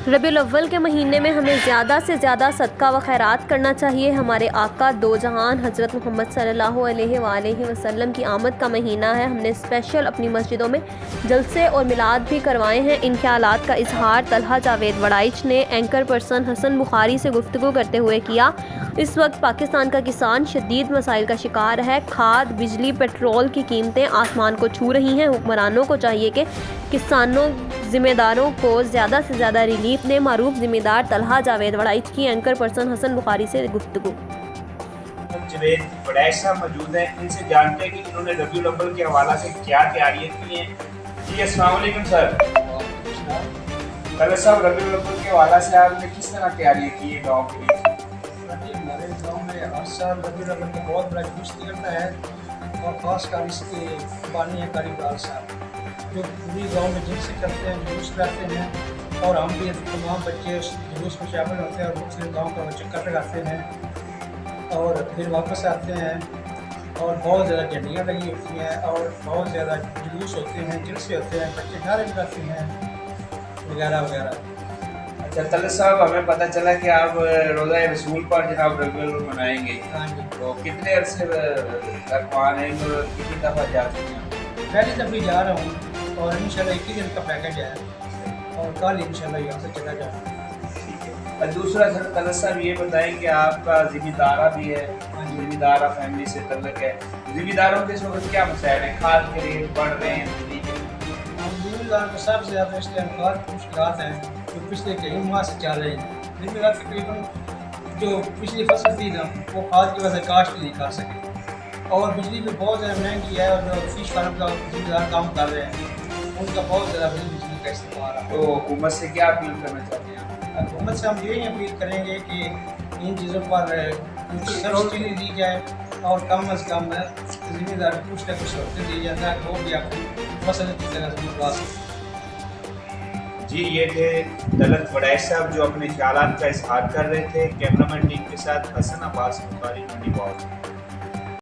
ربیع الاول کے مہینے میں ہمیں زیادہ سے زیادہ صدقہ و خیرات کرنا چاہیے۔ ہمارے آقا دو جہان حضرت محمد صلی اللہ علیہ وآلہ وسلم کی آمد کا مہینہ ہے۔ ہم نے اسپیشل اپنی مسجدوں میں جلسے اور میلاد بھی کروائے ہیں۔ ان خیالات کا اظہار طلحہ جاوید وڑائچ نے اینکر پرسن حسن بخاری سے گفتگو کرتے ہوئے کیا۔ اس وقت پاکستان کا کسان شدید مسائل کا شکار ہے۔ کھاد، بجلی، پیٹرول کی قیمتیں آسمان کو چھو رہی ہیں۔ حکمرانوں کو چاہیے کہ کسانوں ذمہ داروں کو زیادہ سے زیادہ ریلیف دیں۔ معروف ذمہ دار طلحہ جاوید وڑائچ کی اینکر پرسن حسن بخاری سے گفتگو۔ جاوید وڑائچ صاحب موجود ہیں، ان سے جانتے ہیں کہ انہوں نے ربیع الاول کے حوالہ سے کیا تیاریاں کی ہیں۔ جی السلام علیکم سر۔ طلحہ صاحب، ربیع الاول کے حوالہ سے آپ نے کس طرح تیاریاں کی ہیں گاؤں کے لیے؟ ہمارے گاؤں میں ہر سال ربیع الاول کا بہت بڑا جلوس نکلتا ہے، اور خاص کر اس کے بانی ہے قریب لال صاحب، جو پوری گاؤں میں جلوس کرتے ہیں، جلوس کرتے ہیں، اور ہم بھی تمام بچے اس جلوس میں شامل ہوتے ہیں اور مختلف گاؤں کا چکر لگاتے ہیں اور پھر واپس آتے ہیں، اور بہت زیادہ جھنڈیاں لگی ہوتی ہیں اور بہت زیادہ جلوس ہوتے ہیں، جلسے ہوتے ہیں، بچے نعرے لگاتے ہیں وغیرہ وغیرہ۔ اچھا طلحہ صاحب، ہمیں پتہ چلا کہ آپ روزہ رسول پر جناب ربیع الاول منائیں گے، ہاں جی، تو کتنے عرصے تک وہاں رہیں گے اور کتنی دفعہ جا چکے ہیں؟ پہلی دفعہ جا رہا ہوں اور انشاءاللہ 21 دن کا پیکج ہے، اور کل انشاءاللہ یہاں سے چلا جاؤں گا۔ ٹھیک ہے۔ اور دوسرا سر طلحہ صاحب یہ بتائیں کہ آپ کا ذمہ دارہ بھی ہے، ذمہ دارہ فیملی سے تعلق ہے، ذمہ داروں کے اس وقت کیا مسائل ہیں؟ کھاد کے ریٹ بڑھ رہے ہیں، ٹھیک ہے، ذمہ دار کو سب سے زیادہ اس ٹائم کھاد کی مشکلات ہیں جو پچھلے کئی ماہ سے چل رہے ہیں۔ ذمہ دار تقریباً جو پچھلی فصل تھی نا، وہ کھاد کی وجہ سے کاشت نہیں کر سکے، اور بجلی بھی بہت زیادہ مہنگی ہے، اور جو فش فارم کا ذمہ دار کام کر رہے ہیں ان کا بہت زیادہ بجلی کا استعمال ہے۔ تو حکومت سے کیا اپیل کرنا چاہتے ہیں؟ حکومت سے ہم یہی اپیل کریں گے کہ ان چیزوں پر سبسڈی دی جائے، اور کم از کم ذمہ دار کو کچھ نہ کچھ سہولتیں دی جائیں تاکہ وہ بھی اپنی فصل کی طرح سے منوا سکیں۔ جی یہ تھے طلحہ وڑائچ صاحب جو اپنے خیالات کا اظہار کر رہے تھے۔ کیمرہ مین ٹیم کے ساتھ حسن عباس بخاری، منڈی باؤ۔